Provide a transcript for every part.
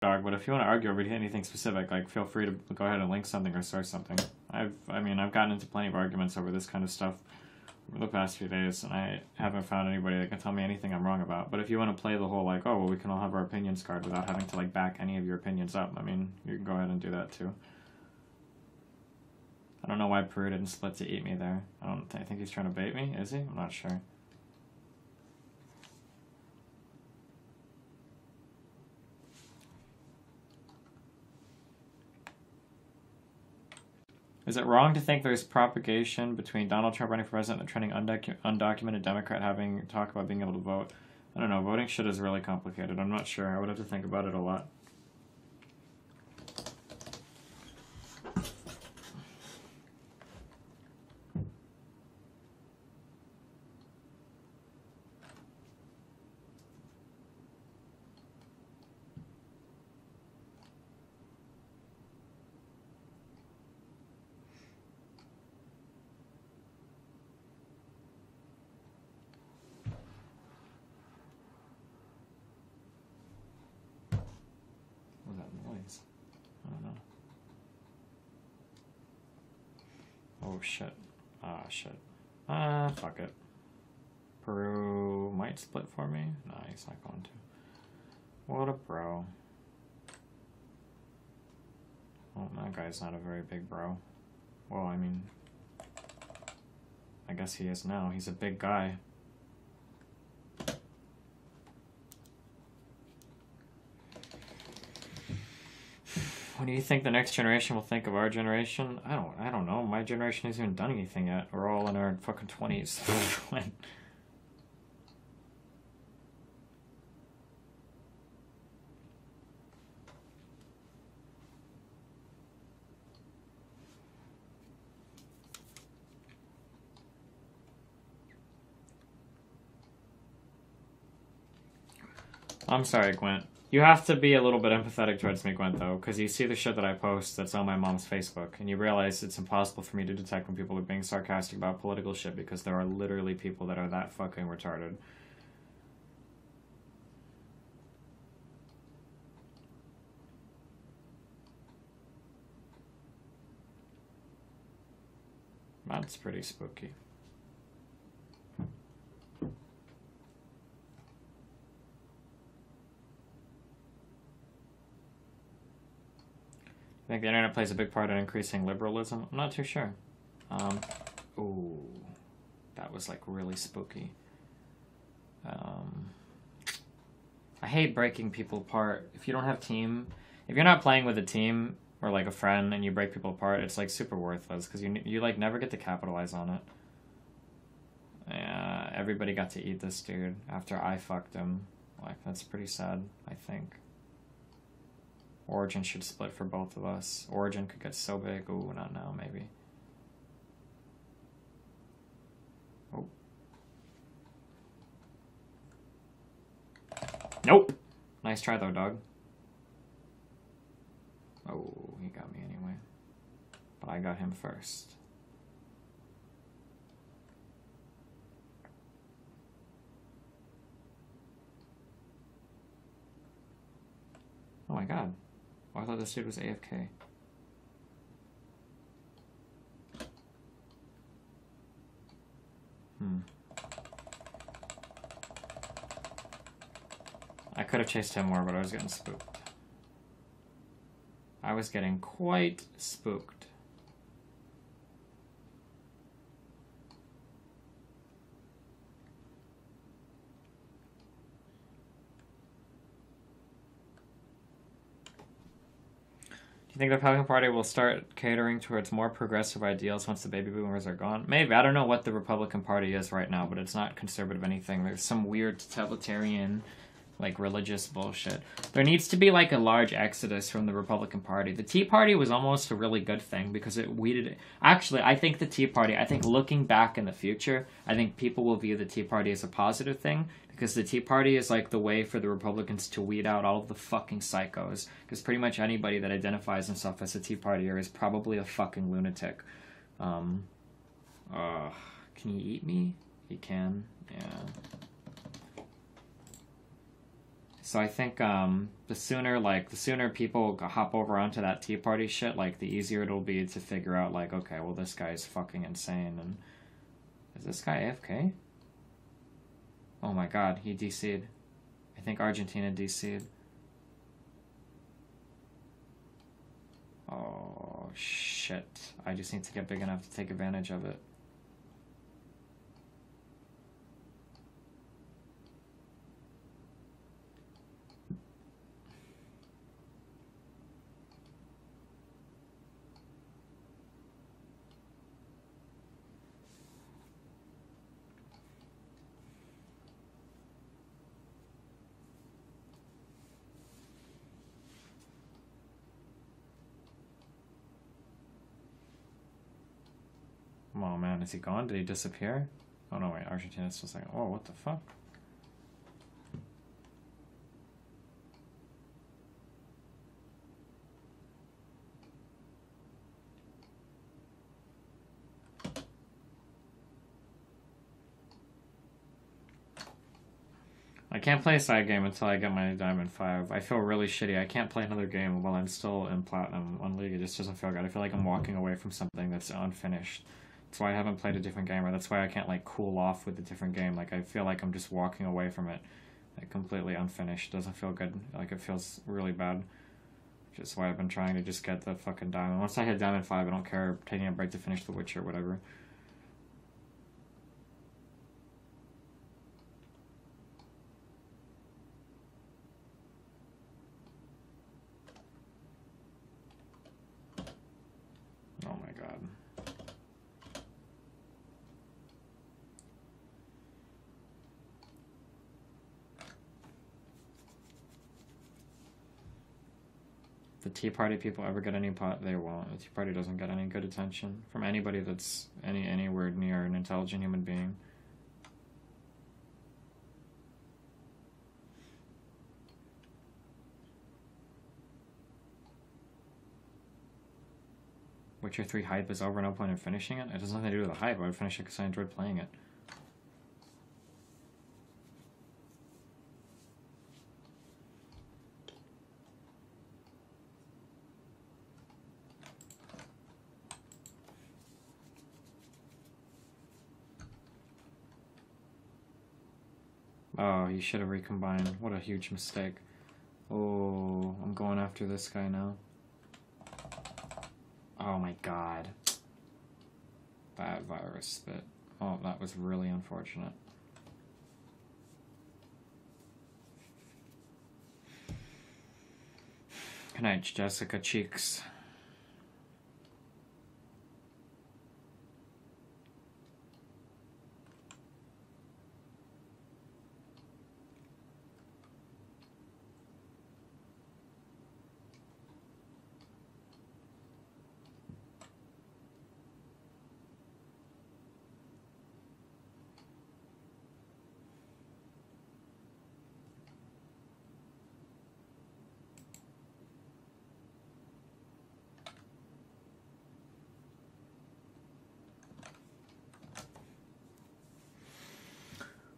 dog, but if you want to argue over anything specific, like, feel free to go ahead and link something or source something. I mean, I've gotten into plenty of arguments over this kind of stuff over the past few days, and I haven't found anybody that can tell me anything I'm wrong about. But if you want to play the whole, like, oh, well, we can all have our opinions card without having to, like, back any of your opinions up, I mean, you can go ahead and do that, too. I don't know why Peru didn't split to eat me there. I think he's trying to bait me, is he? I'm not sure. Is it wrong to think there's propagation between Donald Trump running for president and the trending undocumented Democrat having talk about being able to vote? I don't know. Voting shit is really complicated. I'm not sure. I would have to think about it a lot. I don't know. Oh shit. Ah shit. Fuck it. Peru might split for me? No, he's not going to. What a bro. Well, that guy's not a very big bro. Well, I mean, I guess he is now. He's a big guy. What do you think the next generation will think of our generation? I don't know. My generation hasn't even done anything yet. We're all in our fucking 20s. I'm sorry, Gwent. You have to be a little bit empathetic towards me, Gwent, though, because you see the shit that I post that's on my mom's Facebook, and you realize it's impossible for me to detect when people are being sarcastic about political shit, because there are literally people that are that fucking retarded. That's pretty spooky. I think the internet plays a big part in increasing liberalism. I'm not too sure. Ooh, that was like really spooky. I hate breaking people apart. If you don't have team, if you're not playing with a team or like a friend and you break people apart, it's like super worthless because you like never get to capitalize on it. Yeah, everybody got to eat this dude after I fucked him. Like, that's pretty sad, I think. Origin should split for both of us. Origin could get so big. Ooh, not now, maybe. Oh. Nope! Nice try, though, dog. Oh, he got me anyway. But I got him first. Oh my god. Oh, I thought this dude was AFK. I could have chased him more, but I was getting spooked. I was getting quite spooked. You think the Republican Party will start catering towards more progressive ideals once the baby boomers are gone? Maybe. I don't know what the Republican Party is right now, but it's not conservative anything. There's some weird totalitarian, like, religious bullshit. There needs to be, like, a large exodus from the Republican Party. The Tea Party was almost a really good thing because it weeded it. Actually, I think the Tea Party, I think looking back in the future, I think people will view the Tea Party as a positive thing because the Tea Party is, like, the way for the Republicans to weed out all of the fucking psychos. Because pretty much anybody that identifies himself as a Tea Partier is probably a fucking lunatic. Can he eat me? He can, yeah. So I think the sooner people hop over onto that Tea Party shit, like the easier it'll be to figure out like, okay, well this guy is fucking insane. And is this guy AFK? Oh my god, he DC'd. I think Argentina DC'd. Oh shit. I just need to get big enough to take advantage of it. Oh man, is he gone? Did he disappear? Oh no, wait, Argentina's still saying, oh, what the fuck? I can't play a side game until I get my Diamond 5. I feel really shitty. I can't play another game while I'm still in Platinum on League. It just doesn't feel good. I feel like I'm walking away from something that's unfinished. That's why I haven't played a different game, or that's why I can't like cool off with a different game. Like I feel like I'm just walking away from it, like completely unfinished. Doesn't feel good. Like it feels really bad. Which is why I've been trying to just get the fucking Diamond. Once I hit Diamond 5, I don't care taking a break to finish The Witcher or whatever. Oh my god. The Tea Party people ever get any pot? They won't. The Tea Party doesn't get any good attention from anybody that's anywhere near an intelligent human being. Witcher 3 hype is over, no point in finishing it? It has nothing to do with the hype. I would finish it because I enjoyed playing it. Oh, he should have recombined. What a huge mistake. Oh, I'm going after this guy now. Oh my god. Bad virus spit. Oh, that was really unfortunate. Good night, Jessica Cheeks.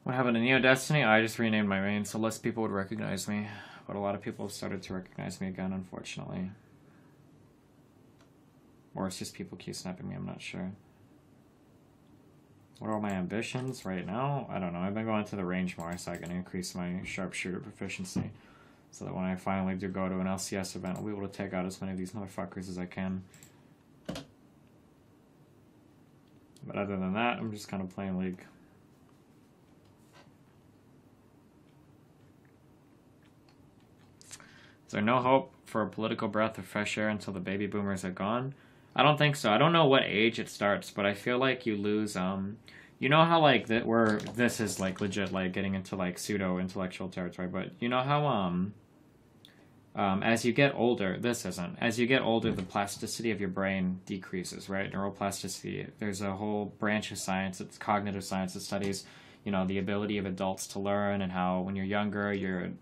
What happened to Neo Destiny? I just renamed my main so less people would recognize me. But a lot of people have started to recognize me again, unfortunately. Or it's just people keep snapping me, I'm not sure. What are my ambitions right now? I don't know. I've been going to the range more so I can increase my sharpshooter proficiency. So that when I finally do go to an LCS event, I'll be able to take out as many of these motherfuckers as I can. But other than that, I'm just kind of playing League. Is there no hope for a political breath of fresh air until the baby boomers are gone? I don't think so. I don't know what age it starts, but I feel like you lose, you know how, like, this is, like, legit, like, getting into, like, pseudo-intellectual territory, but you know how, as you get older, this isn't, as you get older, the plasticity of your brain decreases, right? Neuroplasticity. There's a whole branch of science, it's cognitive science that studies, you know, the ability of adults to learn, and how when you're younger, you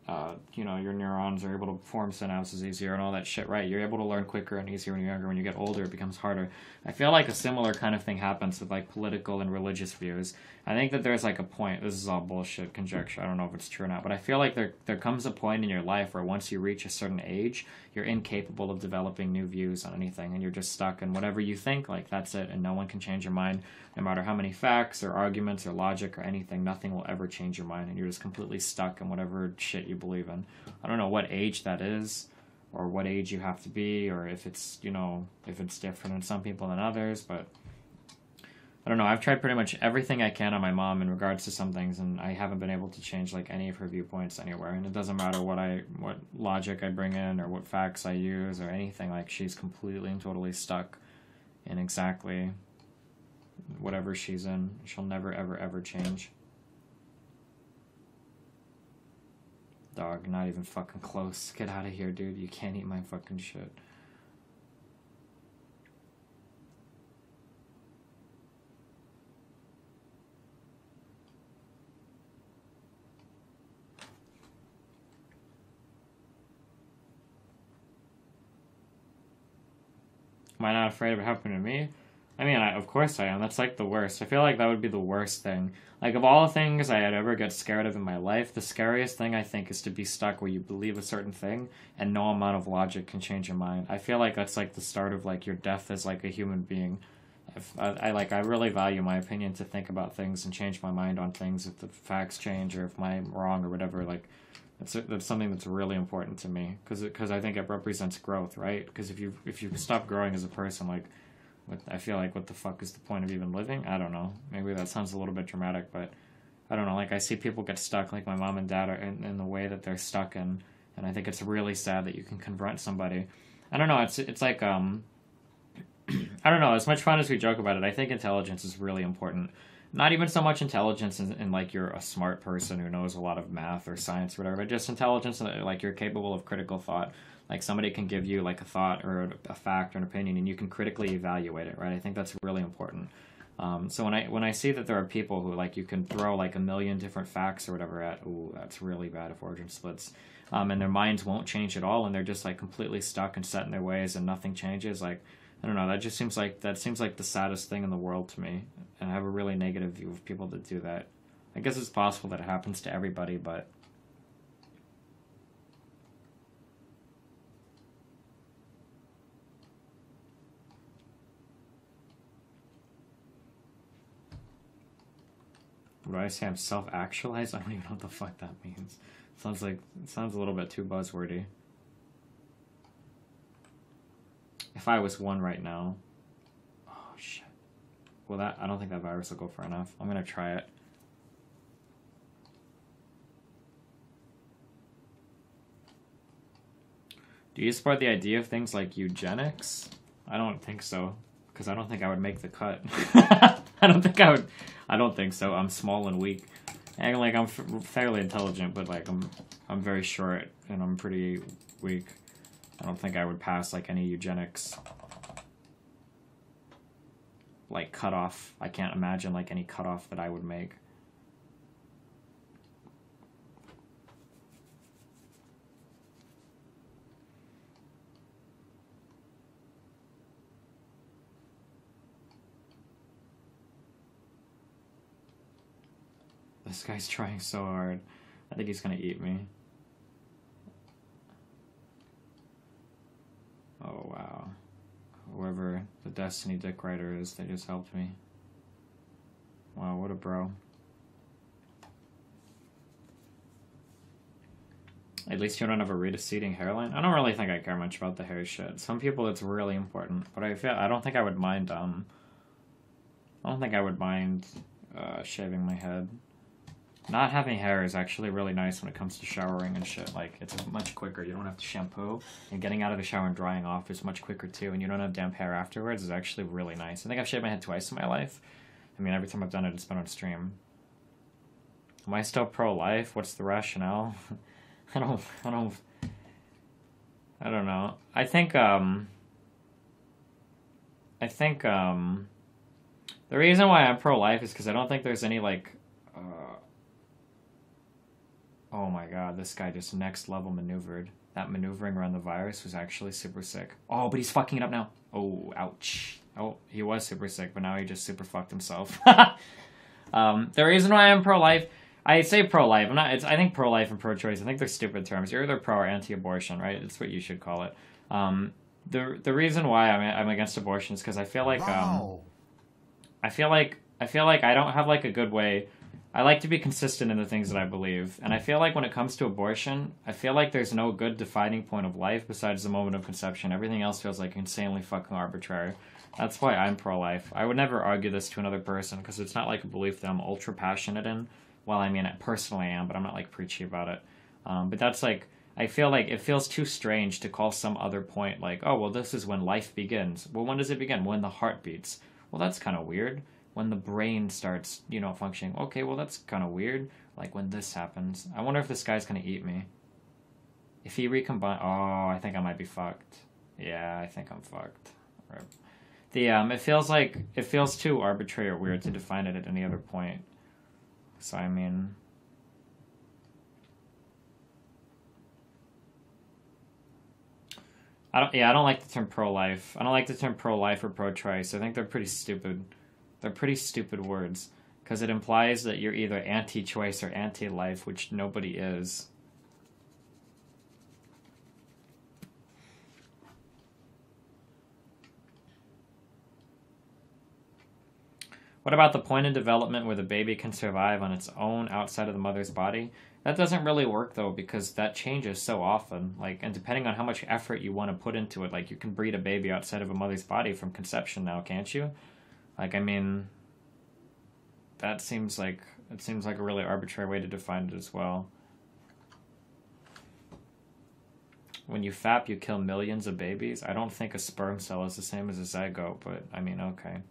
know, your neurons are able to form synapses easier and all that shit, right? You're able to learn quicker and easier when you're younger. When you get older, it becomes harder. I feel like a similar kind of thing happens with like political and religious views. I think that there's like a point, this is all bullshit conjecture, I don't know if it's true or not, but I feel like there comes a point in your life where once you reach a certain age, you're incapable of developing new views on anything, and you're just stuck in whatever you think, like that's it, and no one can change your mind. No matter how many facts or arguments or logic or anything, nothing will ever change your mind, and you're just completely stuck in whatever shit you believe in. I don't know what age that is, or what age you have to be, or if it's, you know, if it's different in some people than others, but I don't know. I've tried pretty much everything I can on my mom in regards to some things, and I haven't been able to change like any of her viewpoints anywhere. And it doesn't matter what logic I bring in or what facts I use or anything. Like, she's completely and totally stuck in exactly whatever she's in. She'll never ever ever change. Dog, not even fucking close. Get out of here, dude. You can't eat my fucking shit. Am I not afraid of it happening to me? I mean, of course I am. That's like the worst. I feel like that would be the worst thing. Like, of all the things I'd ever get scared of in my life, the scariest thing I think is to be stuck where you believe a certain thing and no amount of logic can change your mind. I feel like that's like the start of like your death as like a human being. I really value my opinion to think about things and change my mind on things if the facts change or if I'm wrong or whatever. Like, that's something that's really important to me because I think it represents growth, right? Because if you stop growing as a person, like, I feel like what the fuck is the point of even living? I don't know. Maybe that sounds a little bit dramatic, but I don't know. Like, I see people get stuck, like my mom and dad are in the way that they're stuck in, and I think it's really sad that you can confront somebody. I don't know. It's like I don't know. As much fun as we joke about it, I think intelligence is really important. Not even so much intelligence in like you're a smart person who knows a lot of math or science or whatever, but just intelligence like you're capable of critical thought. Like, somebody can give you like a thought or a fact or an opinion, and you can critically evaluate it, right? I think that's really important. So when I see that there are people who, like, you can throw like a million different facts or whatever at, ooh, that's really bad if origin splits, and their minds won't change at all, and they're just like completely stuck and set in their ways, and nothing changes. Like, I don't know. That seems like the saddest thing in the world to me, and I have a really negative view of people that do that. I guess it's possible that it happens to everybody, but would I say I'm self-actualized? I don't even know what the fuck that means. It sounds a little bit too buzzwordy. If I was one right now, oh shit. Well, I don't think that virus will go far enough. I'm gonna try it. Do you support the idea of things like eugenics? I don't think so, because I don't think I would make the cut. I don't think I would. I don't think so. I'm small and weak. And like, I'm fairly intelligent, but like I'm very short and I'm pretty weak. I don't think I would pass like any eugenics like cutoff. I can't imagine like any cutoff that I would make. This guy's trying so hard. I think he's gonna eat me. Oh wow. Whoever the Destiny Dick Writer is, they just helped me. Wow, what a bro. At least you don't have a receding hairline. I don't really think I care much about the hair shit. Some people it's really important, but I don't think I would mind shaving my head. Not having hair is actually really nice when it comes to showering and shit. Like, it's much quicker. You don't have to shampoo, and getting out of the shower and drying off is much quicker too, and you don't have damp hair afterwards is actually really nice. I think I've shaved my head twice in my life. I mean, every time I've done it, it's been on stream. Am I still pro-life? What's the rationale? I don't know. I think the reason why I'm pro-life is because I don't think there's any, like, Oh my god, this guy just next level maneuvered. That maneuvering around the virus was actually super sick. Oh, but he's fucking it up now. Oh, ouch. Oh, he was super sick, but now he just super fucked himself. The reason why I'm pro-life, I say pro-life. I'm not. I think pro-life and pro-choice. I think they're stupid terms. You're either pro or anti-abortion, right? It's what you should call it. The reason why I'm against abortion is because I feel like I feel like I don't have like a good way. I like to be consistent in the things that I believe, and I feel like when it comes to abortion, I feel like there's no good defining point of life besides the moment of conception. Everything else feels like insanely fucking arbitrary. That's why I'm pro-life. I would never argue this to another person because it's not like a belief that I'm ultra passionate in. Well, I mean, I personally am, but I'm not like preachy about it. But that's like, I feel like it feels too strange to call some other point like, oh, well, this is when life begins. Well, when does it begin? When the heart beats. Well, that's kind of weird. When the brain starts, functioning. Okay, well, that's kind of weird. Like when this happens. I wonder if this guy's gonna eat me. If he recombine, oh, I think I might be fucked. Yeah, I think I'm fucked. Right. It feels too arbitrary or weird to define it at any other point. So I mean, I don't like the term pro-life. I don't like the term pro-life or pro-choice. I think they're pretty stupid. They're pretty stupid words because it implies that you're either anti-choice or anti-life, which nobody is. What about the point in development where the baby can survive on its own outside of the mother's body? That doesn't really work though because that changes so often. Like, and depending on how much effort you want to put into it, like you can breed a baby outside of a mother's body from conception now, can't you? Like, I mean, that seems like a really arbitrary way to define it as well. When you FAP, you kill millions of babies. I don't think a sperm cell is the same as a zygote, but I mean, okay.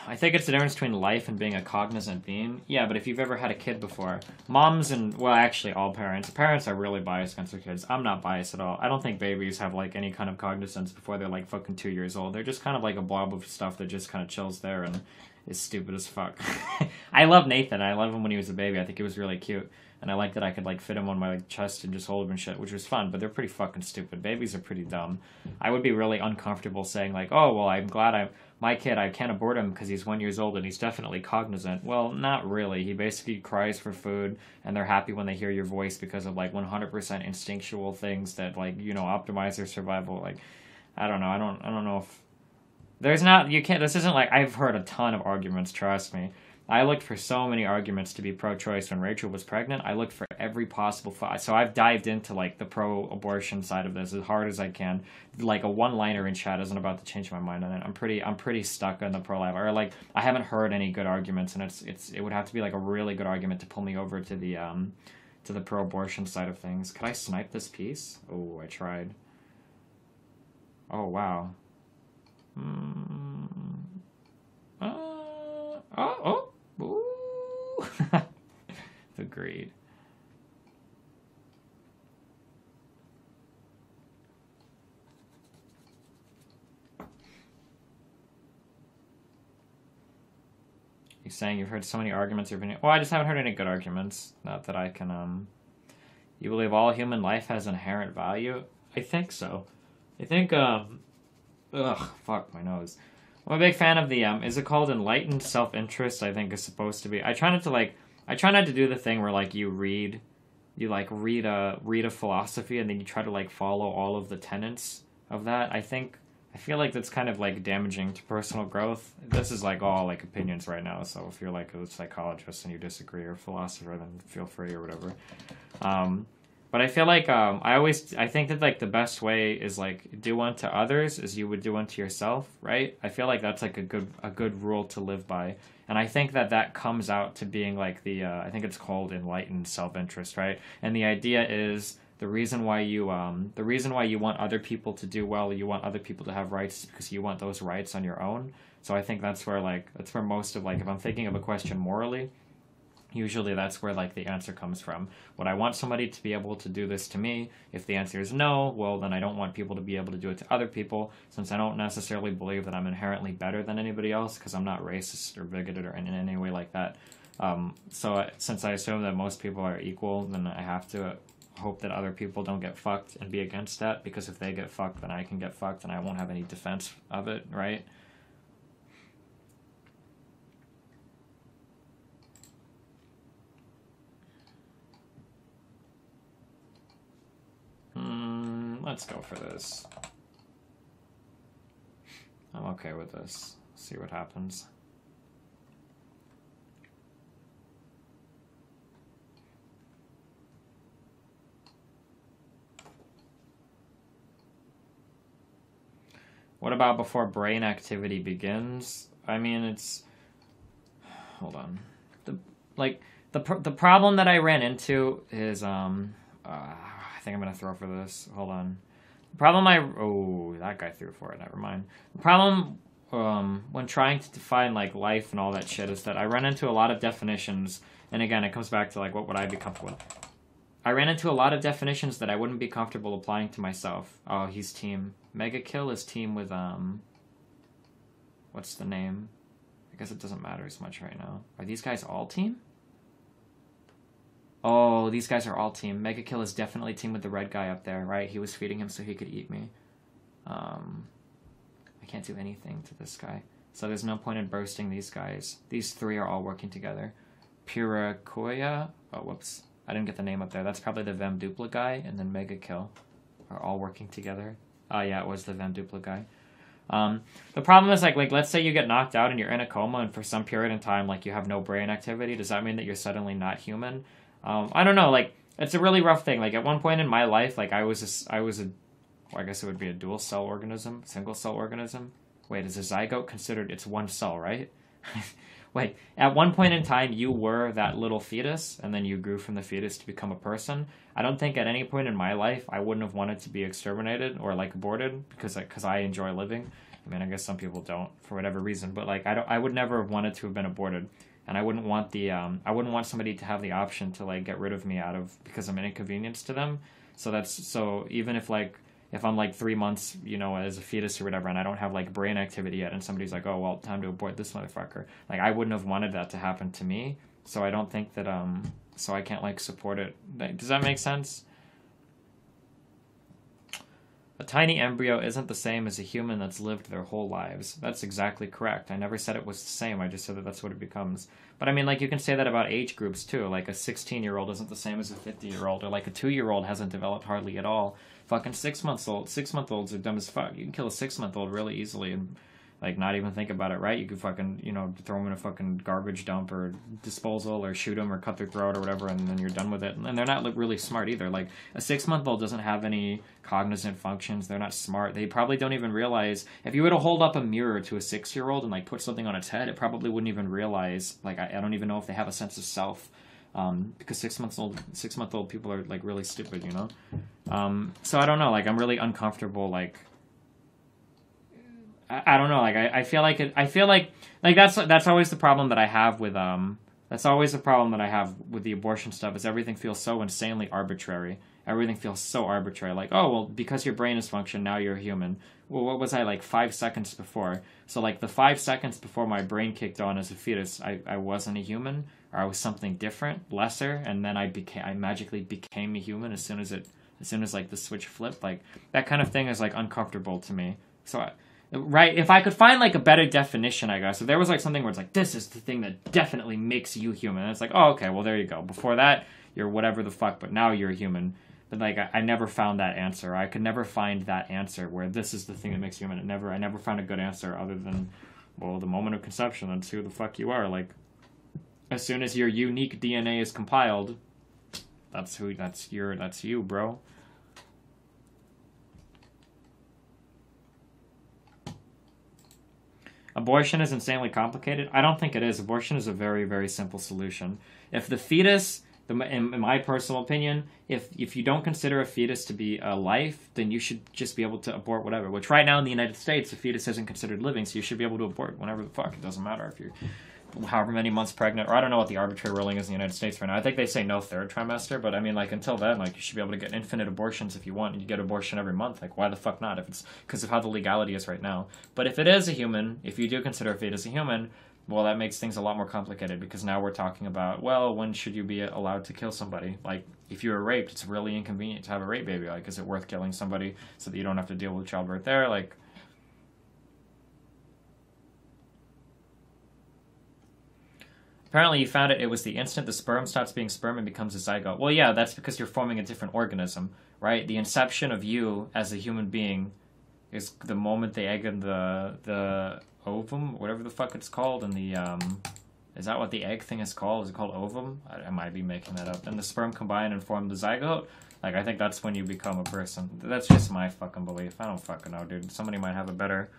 I think it's the difference between life and being a cognizant being. Yeah, but if you've ever had a kid before, moms and, well, actually all parents are really biased against their kids. I'm not biased at all. I don't think babies have, like, any kind of cognizance before they're, like, fucking 2 years old. They're just kind of like a blob of stuff that just kind of chills there and is stupid as fuck. I love Nathan. I love him when he was a baby. I think he was really cute. And I like that I could, like, fit him on my chest and just hold him and shit, which was fun, but they're pretty fucking stupid. Babies are pretty dumb. I would be really uncomfortable saying, like, oh, well, I'm glad my kid, I can't abort him because he's 1 year old and he's definitely cognizant. Well, not really. He basically cries for food, and they're happy when they hear your voice because of, like, 100% instinctual things that, like, optimize their survival. Like, I don't know. I don't know if... this isn't like, I've heard a ton of arguments, trust me. I looked for so many arguments to be pro-choice when Rachel was pregnant. I looked for every possible... So I've dived into, like, the pro-abortion side of this as hard as I can. Like, a one-liner in chat isn't about to change my mind on it. I'm pretty stuck on the pro-life. Or, like, I haven't heard any good arguments, and it would have to be, like, a really good argument to pull me over to the pro-abortion side of things. Could I snipe this piece? Oh, I tried. Oh, wow. Oh. Ooh. Agreed. You're saying you've heard so many arguments. Well, I just haven't heard any good arguments. Not that I can. You believe all human life has inherent value? I think so. I think. Fuck my nose. I'm a big fan of the, is it called enlightened self-interest, I think is supposed to be. I try not to do the thing where, like, you read a philosophy and then you try to, like, follow all of the tenets of that. I feel like that's kind of, like, damaging to personal growth. This is, like, all, like, opinions right now, so if you're, like, a psychologist and you disagree, or a philosopher, then feel free or whatever. But I feel like, I think that, like, the best way is, like, do unto others as you would do unto yourself, right? I feel like that's, like, a good rule to live by. And I think that comes out to being, like, I think it's called enlightened self-interest, right? And the idea is the reason why you want other people to do well, you want other people to have rights, is because you want those rights on your own. So I think that's where most of, like, if I'm thinking of a question morally, Usually that's where like the answer comes from. Would I want somebody to be able to do this to me? If the answer is no, well then I don't want people to be able to do it to other people, since I don't necessarily believe that I'm inherently better than anybody else, because I'm not racist or bigoted or in any way like that. Since I assume that most people are equal, then I have to hope that other people don't get fucked and be against that, because if they get fucked, then I can get fucked and I won't have any defense of it, right? Let's go for this. I'm okay with this. See what happens. What about before brain activity begins? I mean, it's... Hold on. The problem that I ran into is, I think I'm gonna throw for this. Hold on. The problem oh, that guy threw for it. Never mind. The problem when trying to define like life and all that shit is that I run into a lot of definitions, and again, it comes back to like what would I be comfortable with. I ran into a lot of definitions that I wouldn't be comfortable applying to myself. Oh, he's team. Mega Kill is team with what's the name? I guess it doesn't matter as much right now. Are these guys all team? Oh, these guys are all team. Mega Kill is definitely team with the red guy up there, right? He was feeding him so he could eat me. I can't do anything to this guy. So there's no point in bursting these guys. These three are all working together. Pirakoya. Oh, whoops. I didn't get the name up there. That's probably the Vem Dupla guy, and then Mega Kill are all working together. Oh, yeah, it was the Vem Dupla guy. The problem is, like, let's say you get knocked out and you're in a coma, and for some period in time, like, you have no brain activity. Does that mean that you're suddenly not human? I don't know, like, it's a really rough thing. Like, at one point in my life, like, I guess it would be a dual cell organism, single cell organism. Wait, is a zygote considered, it's one cell, right? Wait, at one point in time, you were that little fetus, and then you grew from the fetus to become a person. I don't think at any point in my life I wouldn't have wanted to be exterminated or, like, aborted, because I enjoy living. I mean, I guess some people don't, for whatever reason, but, like, I would never have wanted to have been aborted. And I wouldn't want I wouldn't want somebody to have the option to, like, get rid of me because I'm an inconvenience to them. So even if, like, if I'm like 3 months, you know, as a fetus or whatever, and I don't have like brain activity yet, and somebody's like, oh, well, time to abort this motherfucker. Like, I wouldn't have wanted that to happen to me. So I don't think that, so I can't like support it. Does that make sense? A tiny embryo isn't the same as a human that's lived their whole lives. That's exactly correct. I never said it was the same. I just said that that's what it becomes. But I mean, like, you can say that about age groups too. Like, a 16-year-old isn't the same as a 50-year-old, or like a 2-year-old hasn't developed hardly at all. Fucking 6-month-olds are dumb as fuck. You can kill a 6-month-old really easily and, like, not even think about it, right? You could fucking, you know, throw them in a fucking garbage dump or disposal, or shoot them or cut their throat or whatever, and then you're done with it. And they're not really smart either. Like, a 6-month-old doesn't have any cognizant functions. They're not smart. They probably don't even realize, if you were to hold up a mirror to a 6-year-old and, like, put something on its head, it probably wouldn't even realize, like, I don't even know if they have a sense of self. Because 6-month-old people are, like, really stupid, you know? So I don't know, like, I'm really uncomfortable, like, I don't know, like, I feel like that's always the problem that I have with, the abortion stuff, is everything feels so insanely arbitrary. Everything feels so arbitrary. Like, oh, well, because your brain is functioning, now you're a human. Well, what was I, like, 5 seconds before? So, like, the 5 seconds before my brain kicked on as a fetus, I wasn't a human, or I was something different, lesser, and then I magically became a human as soon as, like, the switch flipped. Like, that kind of thing is, like, uncomfortable to me. So, right, if I could find, like, a better definition, I guess, if there was, like, something where it's like, this is the thing that definitely makes you human, and it's like, oh, okay, well, there you go. Before that, you're whatever the fuck, but now you're a human. But, like, I never found that answer. I could never find that answer where this is the thing that makes you human. I never found a good answer other than, well, the moment of conception, that's who the fuck you are. Like, as soon as your unique DNA is compiled, that's you, bro. Abortion is insanely complicated. I don't think it is. Abortion is a very, very simple solution. If the fetus, in my personal opinion, if you don't consider a fetus to be a life, then you should just be able to abort whatever. Which right now in the United States, a fetus isn't considered living, so you should be able to abort whenever the fuck. It doesn't matter if you're however many months pregnant, or I don't know what the arbitrary ruling is in the United States right now. I think they say no third trimester, but I mean, like, until then, like, you should be able to get infinite abortions if you want, and you get abortion every month. Like, why the fuck not? If it's because of how the legality is right now. But if it is a human, if you do consider if it is a human, well, that makes things a lot more complicated, because now we're talking about, well, when should you be allowed to kill somebody? Like, if you were raped, it's really inconvenient to have a rape baby. Like, is it worth killing somebody so that you don't have to deal with childbirth there? Like, apparently you found it was the instant the sperm stops being sperm and becomes a zygote. Well, yeah, that's because you're forming a different organism, right? The inception of you as a human being is the moment the egg and the ovum, whatever the fuck it's called, and the is that what the egg thing is called? Is it called ovum? I might be making that up. And the sperm combine and form the zygote. Like, I think that's when you become a person. That's just my fucking belief. I don't fucking know, dude. Somebody might have a better.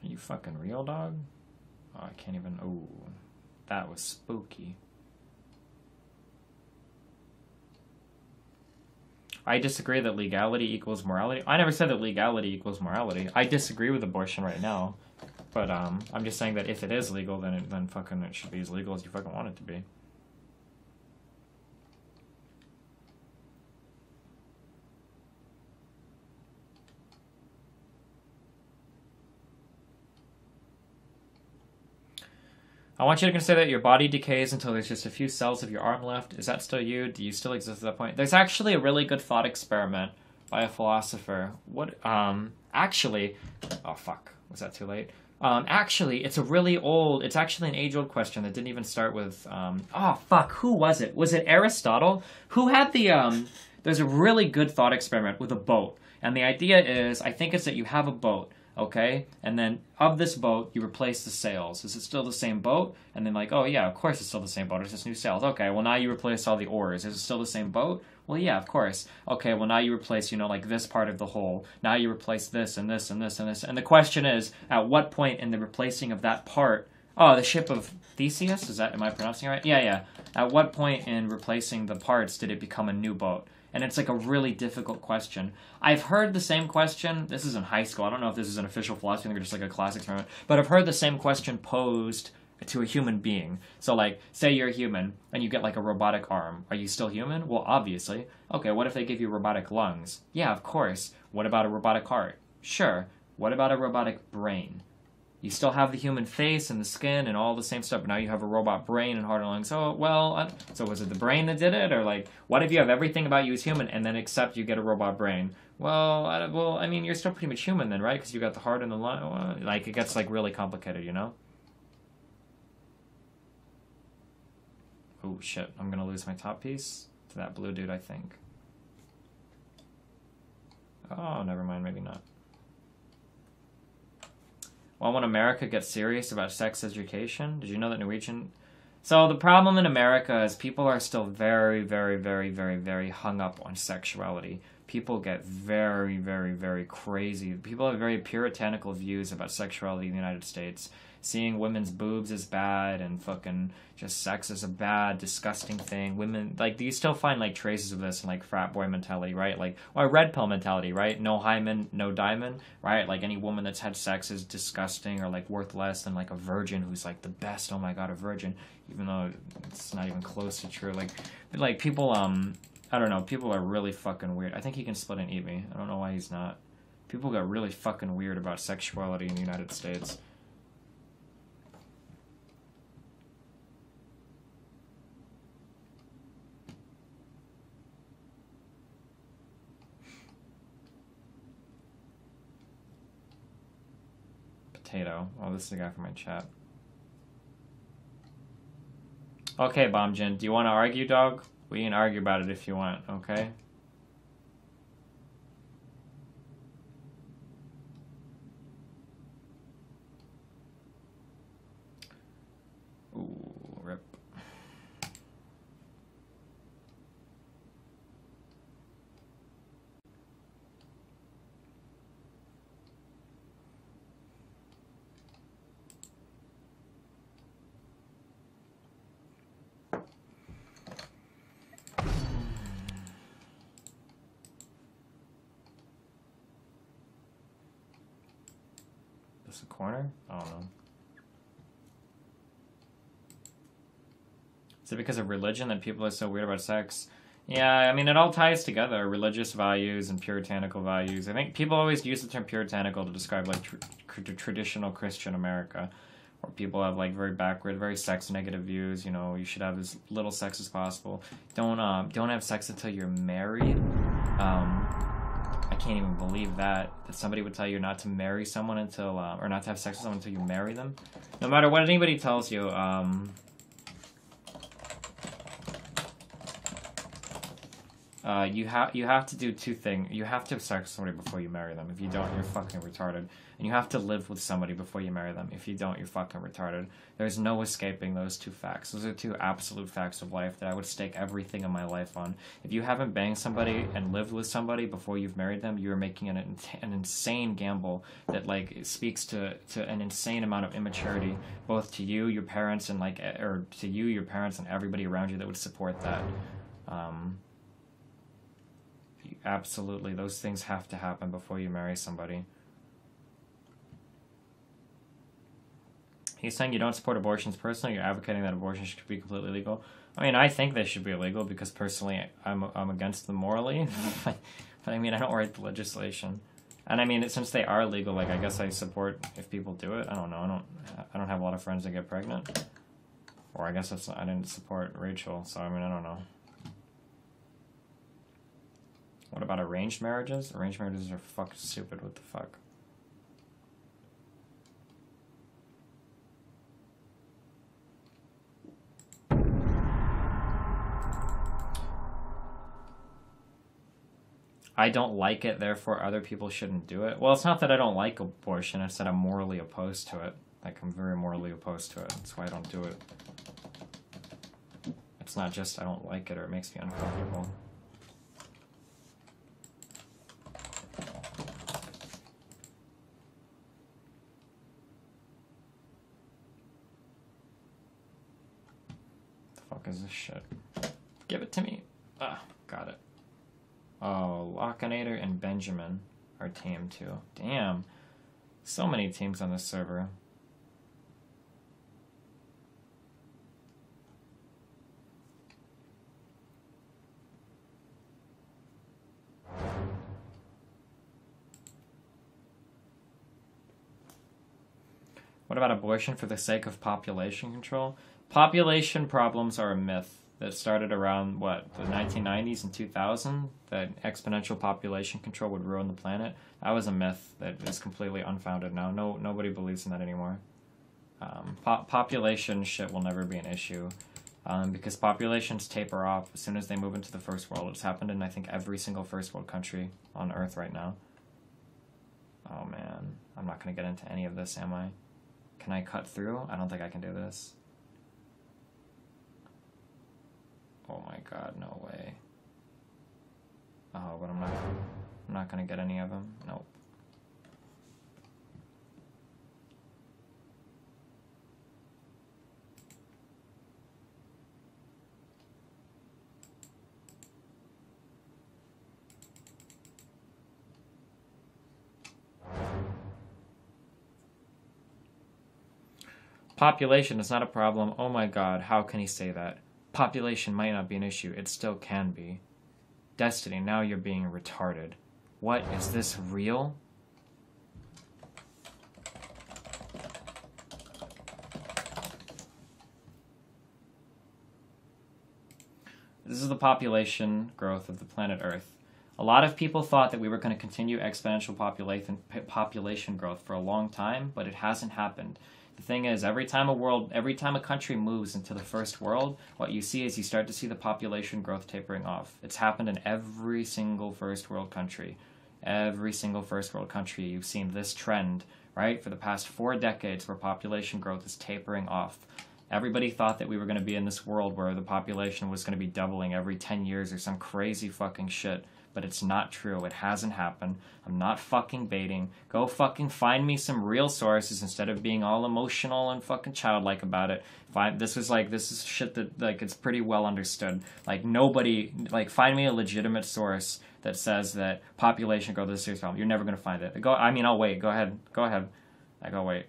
Are you fucking real, dog? Oh, I can't even. Ooh, that was spooky. I disagree that legality equals morality. I never said that legality equals morality. I disagree with abortion right now, but I'm just saying that if it is legal, then fucking it should be as legal as you fucking want it to be. I want you to consider that your body decays until there's just a few cells of your arm left. Is that still you? Do you still exist at that point? There's actually a really good thought experiment by a philosopher. Actually, oh fuck, was that too late? Actually, it's actually an age-old question that didn't even start with, oh fuck, who was it? Was it Aristotle? Who had there's a really good thought experiment with a boat. And the idea is, I think it's that you have a boat. Okay, and then of this boat, you replace the sails. Is it still the same boat? And then like, oh yeah, of course it's still the same boat. It's just new sails. Okay, well now you replace all the oars. Is it still the same boat? Well, yeah, of course. Okay, well now you replace, like this part of the hull. Now you replace this and this and this and this. And the question is, at what point in the replacing of that part? Oh, the ship of Theseus? Am I pronouncing it right? Yeah. At what point in replacing the parts did it become a new boat? And it's like a really difficult question. I've heard the same question. This is in high school. I don't know if this is an official philosophy thing or just like a class experiment. But I've heard the same question posed to a human being. So like, say you're a human and you get like a robotic arm. Are you still human? Well, obviously. Okay, what if they give you robotic lungs? Yeah, of course. What about a robotic heart? Sure. What about a robotic brain? You still have the human face and the skin and all the same stuff, but now you have a robot brain and heart and lungs. So, well, so was it the brain that did it? Or, like, what if you have everything about you as human and then except you get a robot brain? Well, I mean, you're still pretty much human then, right? Because you got the heart and the lung. Well, like, it gets, like, really complicated, Oh, shit. I'm going to lose my top piece to that blue dude, I think. Oh, never mind. Maybe not. Well, when America gets serious about sex education, did you know that Norwegian... So the problem in America is people are still very, very, very, very, very hung up on sexuality. People get very, very, very crazy. People have very puritanical views about sexuality in the United States. Seeing women's boobs is bad and fucking just sex is a bad, disgusting thing. Women, like, you still find, like, traces of this in, like, frat boy mentality, right? Like, or red pill mentality, right? No hymen, no diamond, right? Like, any woman that's had sex is disgusting or, like, worth less than, like, a virgin who's, like, the best, oh my god, a virgin. Even though it's not even close to true. Like people, I don't know, people are really fucking weird. I think he can split and eat me. I don't know why he's not. People got really fucking weird about sexuality in the United States. Potato. Oh, this is the guy from my chat. Okay, Bombjin, do you want to argue, dog? We can argue about it if you want, okay? Ooh, rip. It's a corner? I don't know. Is it because of religion that people are so weird about sex? Yeah, I mean, it all ties together. Religious values and puritanical values. I think people always use the term puritanical to describe, like, traditional Christian America, where people have, like, very backward, very sex-negative views. You know, you should have as little sex as possible. Don't have sex until you're married. I can't even believe that somebody would tell you not to marry someone until, or not to have sex with someone until you marry them. No matter what anybody tells you, you have to do two things. You have to have sex with somebody before you marry them. If you don't, you're fucking retarded. And you have to live with somebody before you marry them. If you don't, you're fucking retarded. There's no escaping those two facts. Those are two absolute facts of life that I would stake everything in my life on. If you haven't banged somebody and lived with somebody before you've married them, you're making an insane gamble that, like, speaks to an insane amount of immaturity, both to you, your parents, and, like, or to you, your parents, and everybody around you that would support that. Absolutely, those things have to happen before you marry somebody. He's saying you don't support abortions personally. You're advocating that abortion should be completely legal. I mean, I think they should be illegal because personally, I'm against them morally. But I mean, I don't write the legislation, and I mean, since they are legal, like, I guess I support if people do it. I don't know. I don't have a lot of friends that get pregnant, or I guess I didn't support Rachel. So I mean, I don't know. What about arranged marriages? Arranged marriages are fucking stupid. What the fuck? I don't like it, therefore other people shouldn't do it. Well, it's not that I don't like abortion, it's that I'm morally opposed to it. Like, I'm very morally opposed to it. That's why I don't do it. It's not just I don't like it or it makes me uncomfortable. Is this shit? Give it to me. Ah, got it. Oh, Lockinator and Benjamin are team 2. Damn. So many teams on this server. What about abortion for the sake of population control? Population problems are a myth that started around, what, the 1990s and 2000? That exponential population control would ruin the planet? That was a myth that is completely unfounded now. Nobody believes in that anymore. Population shit will never be an issue. Because populations taper off as soon as they move into the first world. It's happened in, I think, every single first world country on Earth right now. Oh man, I'm not going to get into any of this, am I? Can I cut through? I don't think I can do this. Oh my god, no way. Oh, but I'm not gonna get any of them. Nope. Population is not a problem. Oh my god, how can he say that? Population might not be an issue. It still can be. Destiny, now you're being retarded. What? Is this real? This is the population growth of the planet Earth. A lot of people thought that we were going to continue exponential population growth for a long time, but it hasn't happened. The thing is, every time a country moves into the first world, what you see is you start to see the population growth tapering off. It's happened in every single first world country. Every single first world country, you've seen this trend, right? For the past 4 decades where population growth is tapering off. Everybody thought that we were going to be in this world where the population was going to be doubling every 10 years or some crazy fucking shit. But it's not true. It hasn't happened. I'm not fucking baiting. Go fucking find me some real sources instead of being all emotional and fucking childlike about it. This is shit that, like, it's pretty well understood. Like, nobody, like, find me a legitimate source that says that population growth is a serious problem. You're never going to find it. I'll wait. Go ahead. Like, oh wait.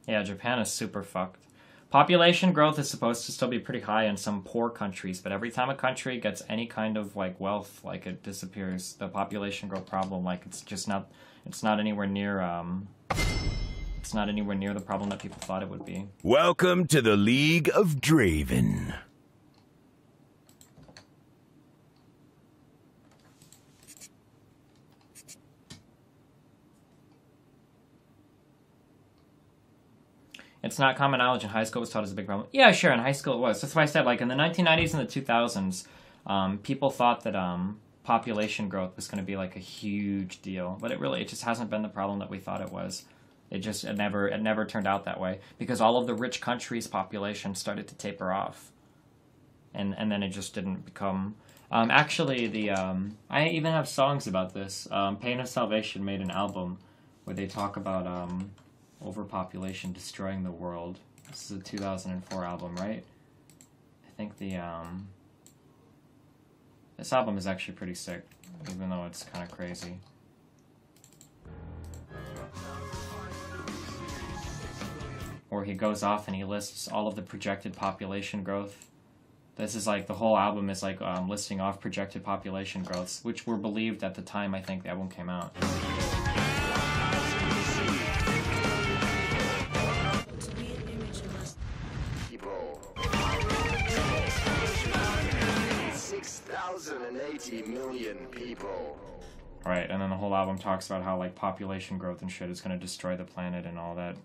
Yeah, Japan is super fucked. Population growth is supposed to still be pretty high in some poor countries, but every time a country gets any kind of like wealth, like it disappears. The population growth problem, like it's not anywhere near it's not anywhere near the problem that people thought it would be. Welcome to the League of Draven. It's not common knowledge in high school. It was taught as a big problem. Yeah, sure, in high school it was. That's why I said, like, in the 1990s and the 2000s, people thought that population growth was going to be, like, a huge deal. But it just hasn't been the problem that we thought it was. It never turned out that way. Because all of the rich countries' population started to taper off. And then it just didn't become... actually, I even have songs about this. Pain of Salvation made an album where they talk about... overpopulation destroying the world. This is a 2004 album, right? I think this album is actually pretty sick, even though it's kind of crazy. Where he goes off and he lists all of the projected population growth. This is like, the whole album is like listing off projected population growths, which were believed at the time I think the album came out. Million people. Right, and then the whole album talks about how like population growth and shit is going to destroy the planet and all that.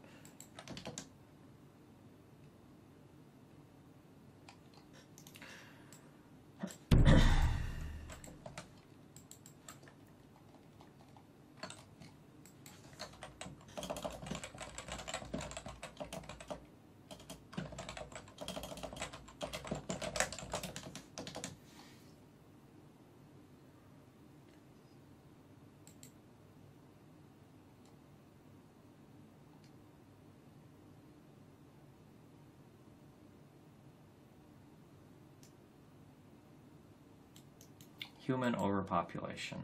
Human overpopulation.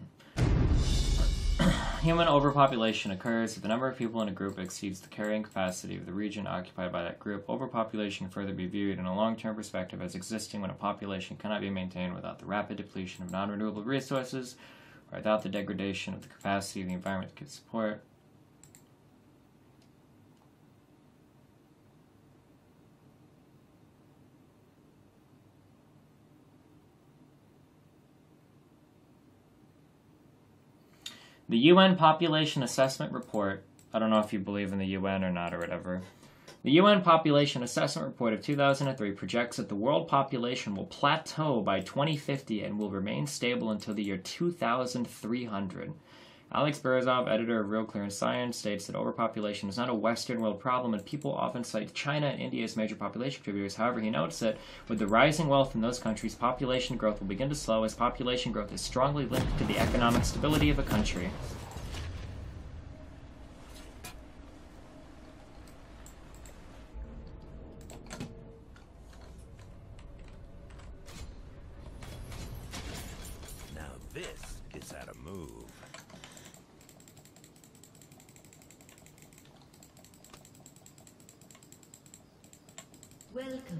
Human overpopulation occurs if the number of people in a group exceeds the carrying capacity of the region occupied by that group. Overpopulation can further be viewed in a long-term perspective as existing when a population cannot be maintained without the rapid depletion of non-renewable resources or without the degradation of the capacity of the environment to give support. The UN Population Assessment Report, I don't know if you believe in the UN or not or whatever. The UN Population Assessment Report of 2003 projects that the world population will plateau by 2050 and will remain stable until the year 2300. Alex Berzov, editor of Real Clear and Science, states that overpopulation is not a Western world problem, and people often cite China and India as major population contributors. However, he notes that with the rising wealth in those countries, population growth will begin to slow, as population growth is strongly linked to the economic stability of a country. Now this is how to move. Welcome